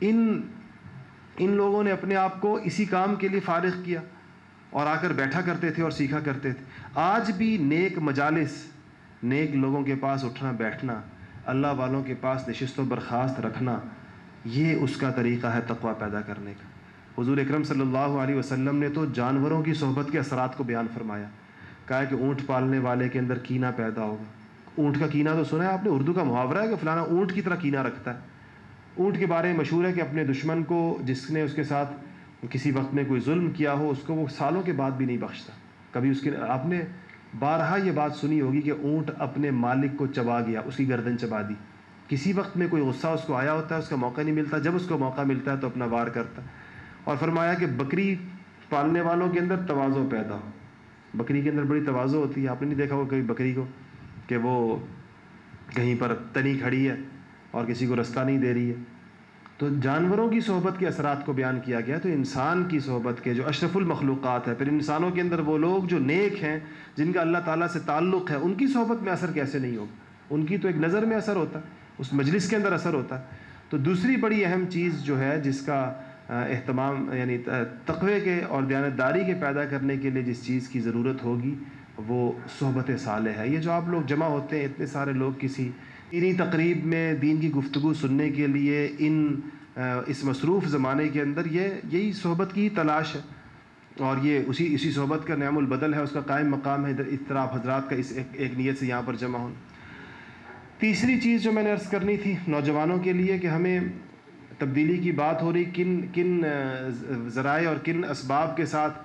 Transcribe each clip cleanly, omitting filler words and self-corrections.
ان لوگوں نے اپنے آپ کو اسی کام کے لیے فارغ کیا اور آ کر بیٹھا کرتے تھے اور سیکھا کرتے تھے. آج بھی نیک مجالس، نیک لوگوں کے پاس اٹھنا بیٹھنا، اللہ والوں کے پاس نشست و برخاست رکھنا، یہ اس کا طریقہ ہے تقویٰ پیدا کرنے کا. حضور اکرم صلی اللہ علیہ وسلم نے تو جانوروں کی صحبت کے اثرات کو بیان فرمایا. کہا کہ اونٹ پالنے والے کے اندر کینہ پیدا ہوگا. اونٹ کا کینہ تو سنا ہے آپ نے، اردو کا محاورہ ہے کہ فلانا اونٹ کی طرح کینہ رکھتا ہے. اونٹ کے بارے میں مشہور ہے کہ اپنے دشمن کو، جس نے اس کے ساتھ کسی وقت میں کوئی ظلم کیا ہو، اس کو وہ سالوں کے بعد بھی نہیں بخشتا. کبھی اس کے، آپ نے بارہا یہ بات سنی ہوگی کہ اونٹ اپنے مالک کو چبا گیا، اس کی گردن چبا دی. کسی وقت میں کوئی غصہ اس کو آیا ہوتا ہے، اس کا موقع نہیں ملتا، جب اس کو موقع ملتا ہے تو اپنا وار کرتا ہے. اور فرمایا کہ بکری پالنے والوں کے اندر تواضع پیدا ہو. بکری کے اندر بڑی تواضع ہوتی ہے. آپ نے نہیں دیکھا ہو کبھی بکری کو کہ وہ کہیں پر تنی کھڑی ہے اور کسی کو رستہ نہیں دے رہی ہے. تو جانوروں کی صحبت کے اثرات کو بیان کیا گیا. تو انسان کی صحبت کے جو اشرف المخلوقات ہے، پھر انسانوں کے اندر وہ لوگ جو نیک ہیں، جن کا اللہ تعالیٰ سے تعلق ہے، ان کی صحبت میں اثر کیسے نہیں ہوگا؟ ان کی تو ایک نظر میں اثر ہوتا ہے، اس مجلس کے اندر اثر ہوتا ہے. تو دوسری بڑی اہم چیز جو ہے، جس کا اہتمام یعنی تقوی کے اور دیانتداری کے پیدا کرنے کے لیے جس چیز کی ضرورت ہوگی، وہ صحبت صالح ہے. یہ جو آپ لوگ جمع ہوتے ہیں، اتنے سارے لوگ کسی دینی تقریب میں دین کی گفتگو سننے کے لیے، اس مصروف زمانے کے اندر یہی صحبت کی تلاش ہے. اور یہ اسی صحبت کا نعم البدل ہے، اس کا قائم مقام ہے اس طرح آپ حضرات کا اس ایک نیت سے یہاں پر جمع ہونا. تیسری چیز جو میں نے عرض کرنی تھی نوجوانوں کے لیے، کہ ہمیں تبدیلی کی بات ہو رہی، کن ذرائع اور کن اسباب کے ساتھ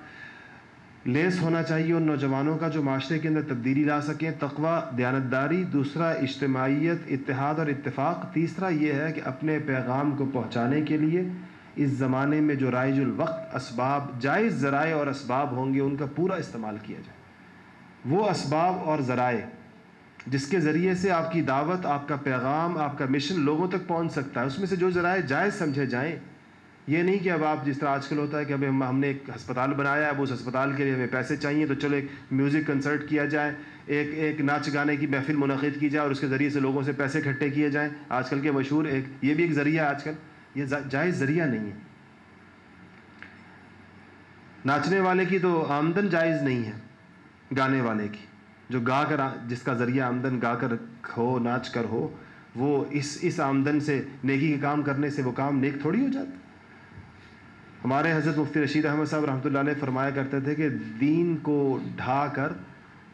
لیس ہونا چاہیے ان نوجوانوں کا جو معاشرے کے اندر تبدیلی لا سکیں. تقویٰ، دیانتداری، دوسرا اجتماعیت، اتحاد اور اتفاق، تیسرا یہ ہے کہ اپنے پیغام کو پہنچانے کے لیے اس زمانے میں جو رائج الوقت اسباب، جائز ذرائع اور اسباب ہوں گے، ان کا پورا استعمال کیا جائے. وہ اسباب اور ذرائع جس کے ذریعے سے آپ کی دعوت، آپ کا پیغام، آپ کا مشن لوگوں تک پہنچ سکتا ہے، اس میں سے جو ذرائع جائز سمجھے جائیں. یہ نہیں کہ اب آپ جس طرح آج کل ہوتا ہے کہ اب ہم نے ایک ہسپتال بنایا ہے، اب اس ہسپتال کے لیے ہمیں پیسے چاہیے تو چلو ایک میوزک کنسرٹ کیا جائے، ایک ناچ گانے کی محفل منعقد کی جائے اور اس کے ذریعے سے لوگوں سے پیسے اکٹھے کیے جائیں. آج کل کے مشہور یہ بھی ایک ذریعہ ہے آج کل. یہ جائز ذریعہ نہیں ہے. ناچنے والے کی تو آمدن جائز نہیں ہے، گانے والے کی جو گا کر، جس کا ذریعہ آمدن گا کر ہو، ناچ کر ہو، وہ اس آمدن سے، نیکی کے کام کرنے سے وہ کام نیک تھوڑی ہو جاتا. ہمارے حضرت مفتی رشید احمد صاحب رحمۃ اللہ علیہ فرمایا کرتے تھے کہ دین کو ڈھا کر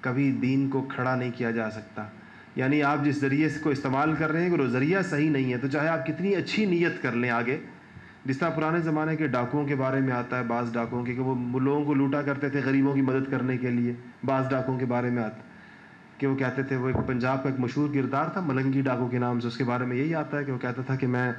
کبھی دین کو کھڑا نہیں کیا جا سکتا. یعنی آپ جس ذریعے کو استعمال کر رہے ہیں، اگر وہ ذریعہ صحیح نہیں ہے تو چاہے آپ کتنی اچھی نیت کر لیں آگے. جس طرح پرانے زمانے کے ڈاکوؤں کے بارے میں آتا ہے، بعض ڈاکوؤں کے کہ وہ لوگوں کو لوٹا کرتے تھے غریبوں کی مدد کرنے کے لیے. بعض ڈاکوؤں کے بارے میں آتا کہ وہ کہتے تھے، وہ ایک پنجاب کا ایک مشہور کردار تھا ملنگی ڈاکو کے نام سے، اس کے بارے میں یہی آتا ہے کہ وہ کہتا تھا کہ میں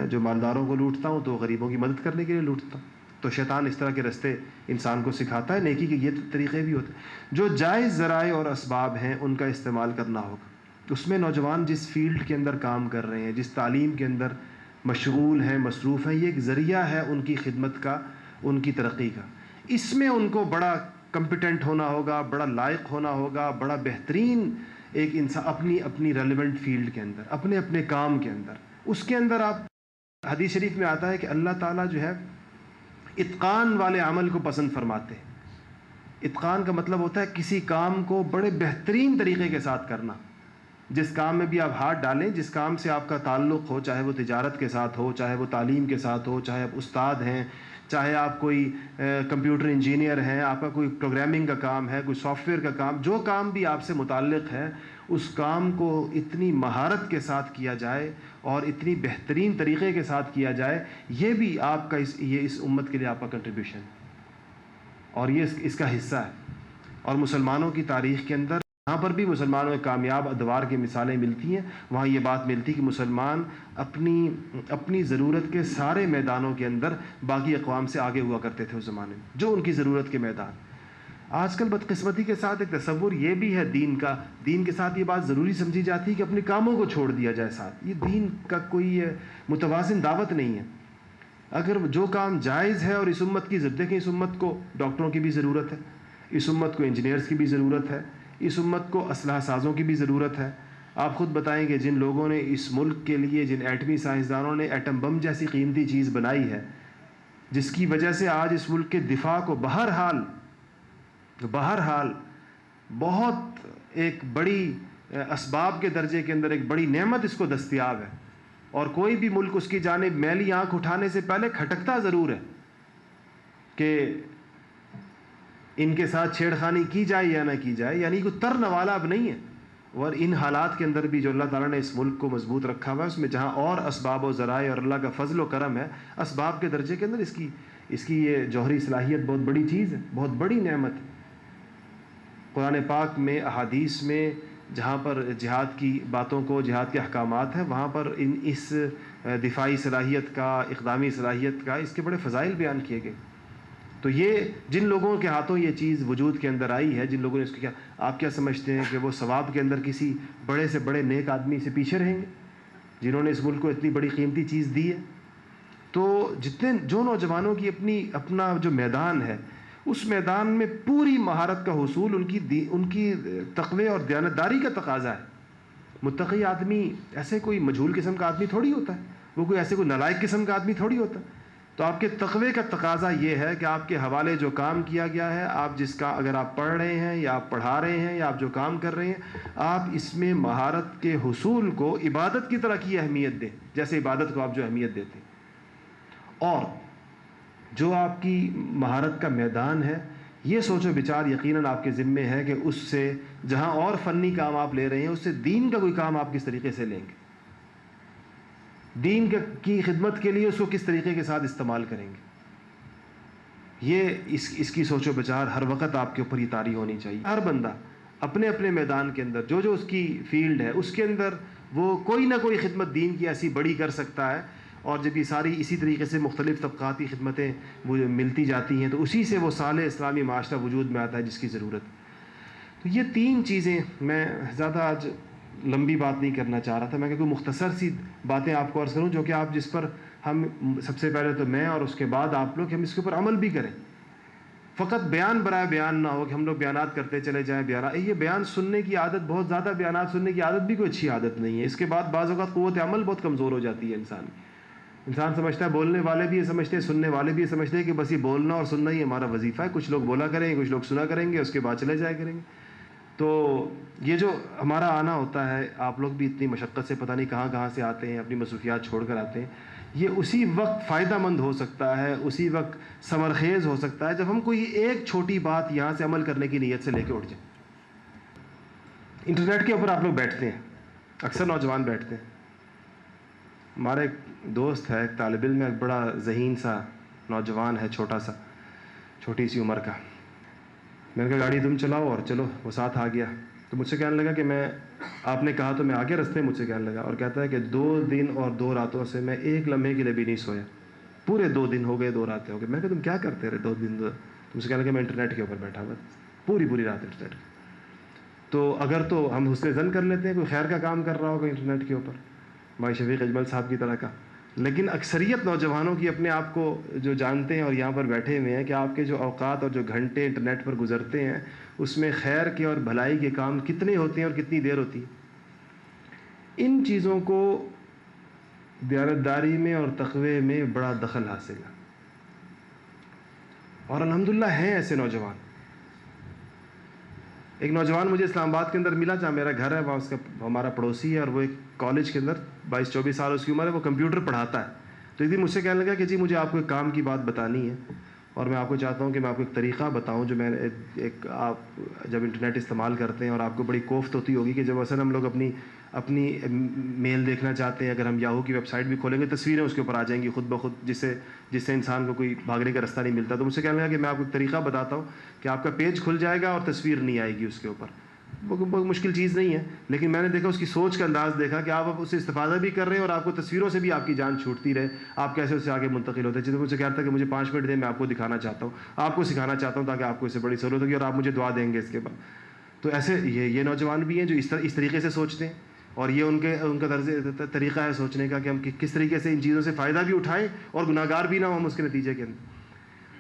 جو مالداروں کو لوٹتا ہوں تو غریبوں کی مدد کرنے کے لیے لوٹتا ہوں. تو شیطان اس طرح کے رستے انسان کو سکھاتا ہے. نیکی کے یہ طریقے بھی ہوتے ہیں. جو جائز ذرائع اور اسباب ہیں ان کا استعمال کرنا ہوگا. اس میں نوجوان جس فیلڈ کے اندر کام کر رہے ہیں، جس تعلیم کے اندر مشغول ہیں، مصروف ہیں، یہ ایک ذریعہ ہے ان کی خدمت کا، ان کی ترقی کا. اس میں ان کو بڑا کمپیٹنٹ ہونا ہوگا، بڑا لائق ہونا ہوگا، بڑا بہترین ایک انسان اپنی ریلیونٹ فیلڈ کے اندر، اپنے کام کے اندر. اس کے اندر آپ، حدیث شریف میں آتا ہے کہ اللہ تعالیٰ جو ہے اتقان والے عمل کو پسند فرماتے ہیں. اتقان کا مطلب ہوتا ہے کسی کام کو بڑے بہترین طریقے کے ساتھ کرنا. جس کام میں بھی آپ ہاتھ ڈالیں، جس کام سے آپ کا تعلق ہو، چاہے وہ تجارت کے ساتھ ہو، چاہے وہ تعلیم کے ساتھ ہو، چاہے آپ استاد ہیں، چاہے آپ کوئی کمپیوٹر انجینئر ہیں، آپ کا کوئی پروگرامنگ کا کام ہے، کوئی سافٹ ویئر کا کام، جو کام بھی آپ سے متعلق ہے، اس کام کو اتنی مہارت کے ساتھ کیا جائے اور اتنی بہترین طریقے کے ساتھ کیا جائے. یہ بھی آپ کا اس امت کے لیے آپ کا کنٹریبیوشن ہے اور یہ اس کا حصہ ہے. اور مسلمانوں کی تاریخ کے اندر جہاں پر بھی مسلمانوں کے کامیاب ادوار کی مثالیں ملتی ہیں، وہاں یہ بات ملتی کہ مسلمان اپنی ضرورت کے سارے میدانوں کے اندر باقی اقوام سے آگے ہوا کرتے تھے اس زمانے میں، جو ان کی ضرورت کے میدان. آج کل بدقسمتی کے ساتھ ایک تصور یہ بھی ہے دین کے ساتھ یہ بات ضروری سمجھی جاتی ہے کہ اپنے کاموں کو چھوڑ دیا جائے ساتھ. یہ دین کا کوئی متوازن دعوت نہیں ہے. اگر جو کام جائز ہے اور اس امت کی دیکھیں، اس امت کو ڈاکٹروں کی بھی ضرورت ہے، اس امت کو انجینئرز کی بھی ضرورت ہے، اس امت کو اسلحہ سازوں کی بھی ضرورت ہے، آپ خود بتائیں کہ جن لوگوں نے اس ملک کے لیے، جن ایٹمی سائنسدانوں نے ایٹم بم جیسی قیمتی چیز بنائی ہے، جس کی وجہ سے آج اس ملک کے دفاع کو بہرحال بہت ایک بڑی اسباب کے درجے کے اندر ایک بڑی نعمت اس کو دستیاب ہے، اور کوئی بھی ملک اس کی جانب میلی آنکھ اٹھانے سے پہلے کھٹکتا ضرور ہے کہ ان کے ساتھ چھیڑخانی کی جائے یا نہ کی جائے، یعنی کوئی ترنے والا اب نہیں ہے۔ اور ان حالات کے اندر بھی جو اللہ تعالیٰ نے اس ملک کو مضبوط رکھا ہوا ہے، اس میں جہاں اور اسباب و ذرائع اور اللہ کا فضل و کرم ہے، اسباب کے درجے کے اندر اس کی یہ جوہری صلاحیت بہت بڑی چیز ہے، بہت بڑی نعمت ہے۔ قرآن پاک میں، احادیث میں جہاں پر جہاد کی باتوں کو، جہاد کے احکامات ہیں، وہاں پر اس دفاعی صلاحیت کا، اقدامی صلاحیت کا، اس کے بڑے فضائل بیان کیے گئے۔ تو یہ جن لوگوں کے ہاتھوں یہ چیز وجود کے اندر آئی ہے، جن لوگوں نے اس کو کیا، آپ کیا سمجھتے ہیں کہ وہ ثواب کے اندر کسی بڑے سے بڑے نیک آدمی سے پیچھے رہیں گے جنہوں نے اس ملک کو اتنی بڑی قیمتی چیز دی ہے؟ تو جو نوجوانوں کی اپنا جو میدان ہے، اس میدان میں پوری مہارت کا حصول ان کی تقوی اور دیانتداری کا تقاضا ہے۔ متقی آدمی ایسے کوئی مجہول قسم کا آدمی تھوڑی ہوتا ہے، وہ کوئی ایسے کوئی نالائق قسم کا آدمی تھوڑی ہوتا ہے۔ تو آپ کے تقوی کا تقاضا یہ ہے کہ آپ کے حوالے جو کام کیا گیا ہے، آپ اگر آپ پڑھ رہے ہیں یا آپ پڑھا رہے ہیں یا آپ جو کام کر رہے ہیں، آپ اس میں مہارت کے حصول کو عبادت کی طرح کی اہمیت دیں، جیسے عبادت کو آپ جو اہمیت دیتے ہیں۔ اور جو آپ کی مہارت کا میدان ہے، یہ سوچ و بچار یقیناً آپ کے ذمے ہے کہ اس سے جہاں اور فنی کام آپ لے رہے ہیں، اس سے دین کا کوئی کام آپ کس طریقے سے لیں گے، دین کی خدمت کے لیے اس کو کس طریقے کے ساتھ استعمال کریں گے۔ یہ اس کی سوچ و بچار ہر وقت آپ کے اوپر یہ طاری ہونی چاہیے۔ ہر بندہ اپنے اپنے میدان کے اندر جو اس کی فیلڈ ہے، اس کے اندر وہ کوئی نہ کوئی خدمت دین کی ایسی بڑی کر سکتا ہے، اور جب یہ ساری اسی طریقے سے مختلف طبقاتی خدمتیں وہ ملتی جاتی ہیں، تو اسی سے وہ صالح اسلامی معاشرہ وجود میں آتا ہے جس کی ضرورت۔ تو یہ تین چیزیں، میں زیادہ آج لمبی بات نہیں کرنا چاہ رہا تھا، میں کہ کوئی مختصر سی باتیں آپ کو عرض کروں، جو کہ آپ جس پر ہم سب سے پہلے تو میں اور اس کے بعد آپ لوگ، ہم اس کے اوپر عمل بھی کریں۔ فقط بیان برائے بیان نہ ہو کہ ہم لوگ بیانات کرتے چلے جائیں، یہ بیان سننے کی عادت، بہت زیادہ بیانات سننے کی عادت بھی کوئی اچھی عادت نہیں ہے۔ اس کے بعد بعض اوقات قوت عمل بہت کمزور ہو جاتی ہے انسان سمجھتا ہے، بولنے والے بھی یہ سمجھتے ہیں، سننے والے بھی یہ سمجھتے ہیں کہ بس یہ بولنا اور سننا ہی ہمارا وظیفہ ہے، کچھ لوگ بولا کریں گے، کچھ لوگ سنا کریں گے، اس کے بعد چلے جایا کریں گے۔ تو یہ جو ہمارا آنا ہوتا ہے، آپ لوگ بھی اتنی مشقت سے پتہ نہیں کہاں سے آتے ہیں، اپنی مصروفیات چھوڑ کر آتے ہیں، یہ اسی وقت فائدہ مند ہو سکتا ہے، اسی وقت ثمر خیز ہو سکتا ہے جب ہم کوئی ایک چھوٹی بات یہاں سے عمل کرنے کی نیت سے لے کے اٹھ جائیں۔ انٹرنیٹ کے اوپر آپ لوگ بیٹھتے ہیں، اکثر نوجوان بیٹھتے ہیں۔ ہمارا ایک دوست ہے، ایک طالب علم ہے، ایک بڑا ذہین سا نوجوان ہے، چھوٹی سی عمر کا۔ میں نے کہا گاڑی تم چلاؤ، اور چلو، وہ ساتھ آ گیا۔ تو مجھ سے کہنے لگا کہ آپ نے کہا تو میں آگے رستے میں، مجھ سے کہنے لگا اور کہتا ہے کہ 2 دن اور 2 راتوں سے میں ایک لمحے کے لیے بھی نہیں سویا، پورے 2 دن ہو گئے، 2 راتیں ہو گئے۔ میں کہا تم کیا کرتے رہے 2 دن؟ تم سے کہنے لگا میں انٹرنیٹ کے اوپر بیٹھا ہوا، پوری رات انٹرنیٹ۔ تو اگر تو ہم حسن ظن کر لیتے ہیں کوئی خیر کا کام کر رہا ہوگا انٹرنیٹ کے اوپر، بھائی شفیق اجمل صاحب کی طرح کا، لیکن اکثریت نوجوانوں کی اپنے آپ کو جو جانتے ہیں اور یہاں پر بیٹھے ہوئے ہیں کہ آپ کے جو اوقات اور جو گھنٹے انٹرنیٹ پر گزرتے ہیں، اس میں خیر کے اور بھلائی کے کام کتنے ہوتے ہیں اور کتنی دیر ہوتی ہے۔ ان چیزوں کو دیانتداری میں اور تقوی میں بڑا دخل حاصل ہے، اور الحمدللہ ہیں ایسے نوجوان۔ ایک نوجوان مجھے اسلام آباد کے اندر ملا، جہاں میرا گھر ہے، وہاں ہمارا پڑوسی ہے، اور وہ ایک کالج کے اندر 22-24 سال اس کی عمر ہے، وہ کمپیوٹر پڑھاتا ہے۔ تو ایک دن مجھ سے کہنے لگا کہ جی مجھے آپ کو ایک کام کی بات بتانی ہے، اور میں آپ کو چاہتا ہوں کہ میں آپ کو ایک طریقہ بتاؤں جو میں نے آپ جب انٹرنیٹ استعمال کرتے ہیں اور آپ کو بڑی کوفت ہوتی ہوگی کہ جب اصل ہم لوگ اپنی میل دیکھنا چاہتے ہیں، اگر ہم یاہو کی ویب سائٹ بھی کھولیں گے، تصویریں اس کے اوپر آ جائیں گی خود بخود، جس سے انسان کو کوئی بھاگنے کا رستہ نہیں ملتا۔ تو مجھ سے کہنے لگا کہ میں آپ کو ایک طریقہ بتاتا ہوں کہ آپ کا پیج کھل جائے گا اور تصویر نہیں آئے گی اس کے اوپر۔ بہت مشکل چیز نہیں ہے، لیکن میں نے دیکھا اس کی سوچ کا انداز دیکھا کہ آپ اس سے استفادہ بھی کر رہے ہیں اور آپ کو تصویروں سے بھی آپ کی جان چھوٹتی رہے، آپ کیسے اس سے آگے منتقل ہوتے ہیں۔ جیسے مجھ سے کہتا ہے کہ مجھے 5 منٹ دیں، میں آپ کو دکھانا چاہتا ہوں، آپ کو سکھانا چاہتا ہوں، تاکہ آپ کو اس سے بڑی سہولت ہوگی اور آپ مجھے دعا دیں گے اس کے بعد۔ تو ایسے یہ نوجوان بھی ہیں جو اس طریقے سے سوچتے ہیں، اور یہ ان کا طریقہ ہے سوچنے کا کہ ہم کس طریقے سے ان چیزوں سے فائدہ بھی اٹھائیں اور گناہ گار بھی نہ ہوں ہم اس کے نتیجے کے اندر۔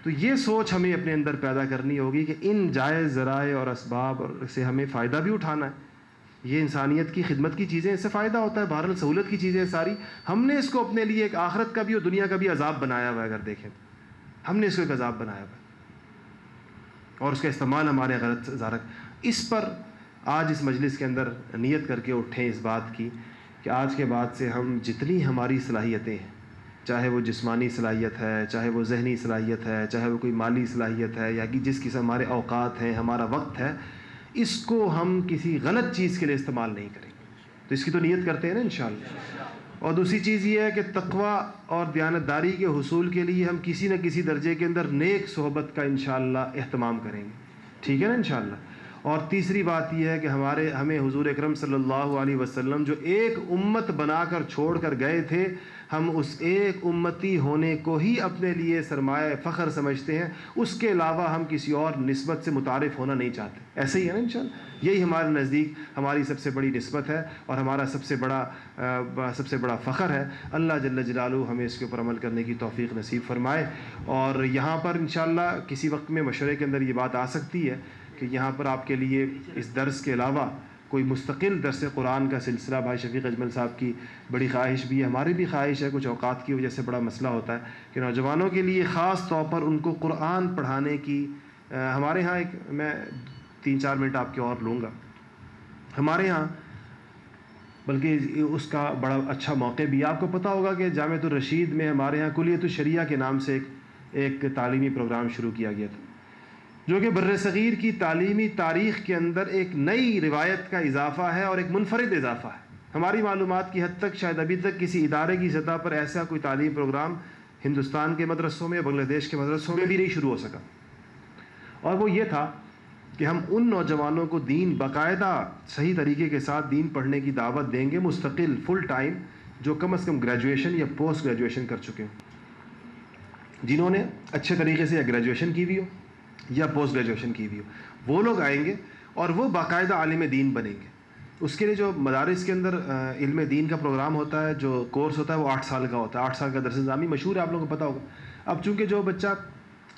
تو یہ سوچ ہمیں اپنے اندر پیدا کرنی ہوگی کہ ان جائز ذرائع اور اسباب سے ہمیں فائدہ بھی اٹھانا ہے، یہ انسانیت کی خدمت کی چیزیں، اس سے فائدہ ہوتا ہے، بہرحال سہولت کی چیزیں ساری. ہم نے اس کو اپنے لیے ایک آخرت کا بھی اور دنیا کا بھی عذاب بنایا ہوا ہے. اگر دیکھیں ہم نے اس کو ایک عذاب بنایا ہوا ہے اور اس کا استعمال ہمارے غلط زارک. اس پر آج اس مجلس کے اندر نیت کر کے اٹھیں اس بات کی کہ آج کے بعد سے ہم جتنی ہماری صلاحیتیں ہیں، چاہے وہ جسمانی صلاحیت ہے، چاہے وہ ذہنی صلاحیت ہے، چاہے وہ کوئی مالی صلاحیت ہے، یا کہ جس قسم ہمارے اوقات ہیں، ہمارا وقت ہے، اس کو ہم کسی غلط چیز کے لیے استعمال نہیں کریں گے. تو اس کی تو نیت کرتے ہیں نا انشاءاللہ. اور دوسری چیز یہ ہے کہ تقویٰ اور دیانتداری کے حصول کے لیے ہم کسی نہ کسی درجے کے اندر نیک صحبت کا انشاءاللہ اہتمام کریں گے. ٹھیک ہے نا انشاءاللہ. اور تیسری بات یہ ہے کہ ہمیں حضور اکرم صلی اللہ علیہ وسلم جو ایک امت بنا کر چھوڑ کر گئے تھے، ہم اس ایک امتی ہونے کو ہی اپنے لیے سرمایہ فخر سمجھتے ہیں. اس کے علاوہ ہم کسی اور نسبت سے متعارف ہونا نہیں چاہتے. ایسے ہی ہے نا انشاءاللہ. یہی ہمارے نزدیک ہماری سب سے بڑی نسبت ہے اور ہمارا سب سے بڑا فخر ہے. اللہ جل جلالہ ہمیں اس کے اوپر عمل کرنے کی توفیق نصیب فرمائے. اور یہاں پر انشاءاللہ کسی وقت میں مشورے کے اندر یہ بات آ سکتی ہے کہ یہاں پر آپ کے لیے اس درس کے علاوہ کوئی مستقل درس قرآن کا سلسلہ، بھائی شفیق اجمل صاحب کی بڑی خواہش بھی ہے، ہماری بھی خواہش ہے. کچھ اوقات کی وجہ سے بڑا مسئلہ ہوتا ہے کہ نوجوانوں کے لیے خاص طور پر ان کو قرآن پڑھانے کی ہمارے ہاں ایک، میں 3-4 منٹ آپ کے اور لوں گا. ہمارے ہاں بلکہ اس کا بڑا اچھا موقع بھی ہے. آپ کو پتہ ہوگا کہ جامعۃ الرشید میں ہمارے ہاں کلیۃ الشریعہ کے نام سے ایک تعلیمی پروگرام شروع کیا گیا تھا، جو کہ بر صغیر کی تعلیمی تاریخ کے اندر ایک نئی روایت کا اضافہ ہے اور ایک منفرد اضافہ ہے. ہماری معلومات کی حد تک شاید ابھی تک کسی ادارے کی سطح پر ایسا کوئی تعلیمی پروگرام ہندوستان کے مدرسوں میں، بنگلہ دیش کے مدرسوں میں بھی نہیں شروع ہو سکا. اور وہ یہ تھا کہ ہم ان نوجوانوں کو دین باقاعدہ صحیح طریقے کے ساتھ دین پڑھنے کی دعوت دیں گے، مستقل فل ٹائم، جو کم از کم گریجویشن یا پوسٹ گریجویشن کر چکے ہوں، جنہوں نے اچھے طریقے سے یا گریجویشن کی بھی ہو یا پوسٹ گریجویشن کی بھی ہو. وہ لوگ آئیں گے اور وہ باقاعدہ عالم دین بنیں گے. اس کے لیے جو مدارس کے اندر علم دین کا پروگرام ہوتا ہے، جو کورس ہوتا ہے، وہ 8 سال کا ہوتا ہے. 8 سال کا درس نظامی مشہور ہے، آپ لوگوں کو پتہ ہوگا. اب چونکہ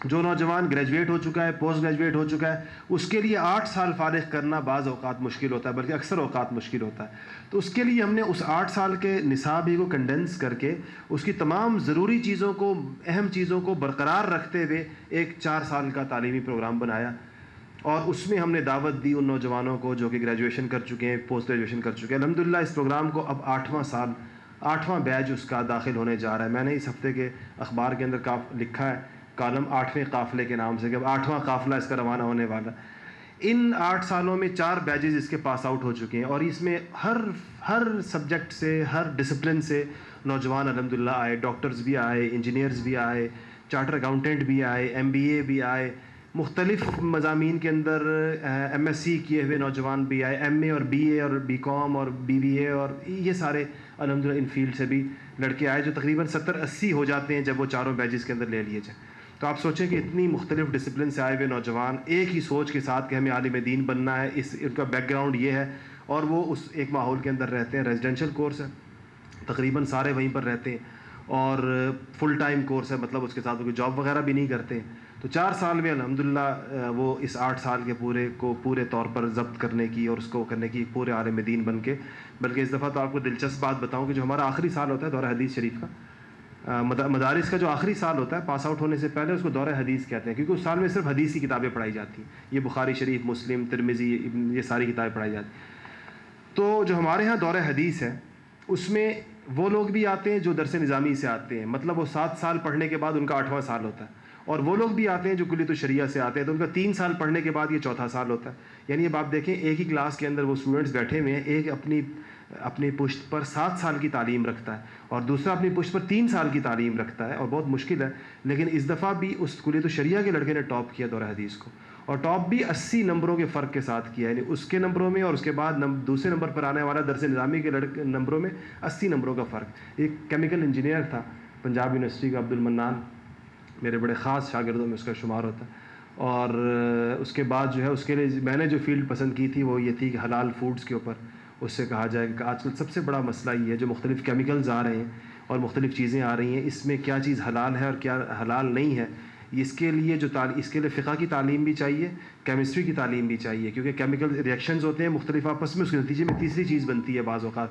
جو نوجوان گریجویٹ ہو چکا ہے، پوسٹ گریجویٹ ہو چکا ہے، اس کے لیے 8 سال فارغ کرنا بعض اوقات مشکل ہوتا ہے، بلکہ اکثر اوقات مشکل ہوتا ہے. تو اس کے لیے ہم نے اس 8 سال کے نصاب ہی کو کنڈینس کر کے اس کی تمام ضروری چیزوں کو، اہم چیزوں کو برقرار رکھتے ہوئے ایک 4 سال کا تعلیمی پروگرام بنایا. اور اس میں ہم نے دعوت دی ان نوجوانوں کو جو کہ گریجویشن کر چکے ہیں، پوسٹ گریجویشن کر چکے ہیں. الحمدللہ اس پروگرام کو اب 8واں بیچ اس کا داخل ہونے جا رہا ہے. میں نے اس ہفتے کے اخبار کے اندر لکھا ہے کالم 8ویں قافلے کے نام سے کہ اب 8واں قافلہ اس کا روانہ ہونے والا. ان 8 سالوں میں 4 بیچز اس کے پاس آؤٹ ہو چکے ہیں اور اس میں ہر سبجیکٹ سے، ہر ڈسپلن سے نوجوان الحمدللہ آئے. ڈاکٹرز بھی آئے، انجینئرز بھی آئے، چارٹر اکاؤنٹنٹ بھی آئے، MBA بھی آئے، مختلف مضامین کے اندر MSc کیے ہوئے نوجوان بھی آئے، MA اور BA اور BCom اور BBA، اور یہ سارے الحمدللہ ان فیلڈ سے بھی لڑکے آئے، جو تقریباً 70-80 ہو جاتے ہیں جب وہ چاروں بیچز کے اندر لے لیے جائیں. تو آپ سوچیں کہ اتنی مختلف ڈسپلن سے آئے ہوئے نوجوان ایک ہی سوچ کے ساتھ کہ ہمیں عالم دین بننا ہے، ان کا بیک گراؤنڈ یہ ہے، اور وہ اس ایک ماحول کے اندر رہتے ہیں. ریزیڈینشیل کورس ہے، تقریباً سارے وہیں پر رہتے ہیں، اور فل ٹائم کورس ہے، مطلب اس کے ساتھ وہ کوئی جاب وغیرہ بھی نہیں کرتے. تو 4 سال میں الحمدللہ وہ اس 8 سال کے پورے طور پر ضبط کرنے کی اور اس کو کرنے کی پورے عالم دین بن کے. بلکہ اس دفعہ تو آپ کو دلچسپ بات بتاؤں کہ جو ہمارا آخری سال ہوتا ہے دورہ حدیث شریف کا، مدارس کا جو آخری سال ہوتا ہے پاس آؤٹ ہونے سے پہلے، اس کو دورہ حدیث کہتے ہیں، کیونکہ اس سال میں صرف حدیث کی کتابیں پڑھائی جاتی ہیں. یہ بخاری شریف، مسلم، ترمذی، یہ ساری کتابیں پڑھائی جاتی ہیں. تو جو ہمارے ہاں دورہ حدیث ہے، اس میں وہ لوگ بھی آتے ہیں جو درس نظامی سے آتے ہیں، مطلب وہ 7 سال پڑھنے کے بعد ان کا 8واں سال ہوتا ہے. اور وہ لوگ بھی آتے ہیں جو کلیۃ الشریعہ سے آتے ہیں، تو ان کا 3 سال پڑھنے کے بعد یہ 4تھا سال ہوتا ہے. یعنی اب آپ دیکھیں ایک ہی کلاس کے اندر وہ اسٹوڈنٹس بیٹھے ہوئے ہیں، ایک اپنی پشت پر 7 سال کی تعلیم رکھتا ہے اور دوسرا اپنی پشت پر 3 سال کی تعلیم رکھتا ہے، اور بہت مشکل ہے. لیکن اس دفعہ بھی اس کلیۃ الشریعہ کے لڑکے نے ٹاپ کیا دورہ حدیث کو، اور ٹاپ بھی 80 نمبروں کے فرق کے ساتھ کیا. یعنی اس کے نمبروں میں اور اس کے بعد دوسرے نمبر پر آنے والا درس نظامی کے نمبروں میں 80 نمبروں کا فرق. ایک کیمیکل انجینئر تھا پنجاب یونیورسٹی کا، عبد المنان، میرے بڑے خاص شاگردوں میں اس کا شمار ہوتا ہے. اور اس کے بعد جو ہے اس کے لیے میں نے جو فیلڈ پسند کی تھی وہ یہ تھی کہ حلال فوڈز کے اوپر اس سے کہا جائے کہ آج کل سب سے بڑا مسئلہ یہ ہے، جو مختلف کیمیکلز آ رہے ہیں اور مختلف چیزیں آ رہی ہیں، اس میں کیا چیز حلال ہے اور کیا حلال نہیں ہے، اس کے لیے اس کے لیے فقہ کی تعلیم بھی چاہیے, کیمسٹری کی تعلیم بھی چاہیے, کیونکہ کیمیکل ریئیکشنز ہوتے ہیں مختلف آپس میں, اس کے نتیجے میں تیسری چیز بنتی ہے بعض اوقات.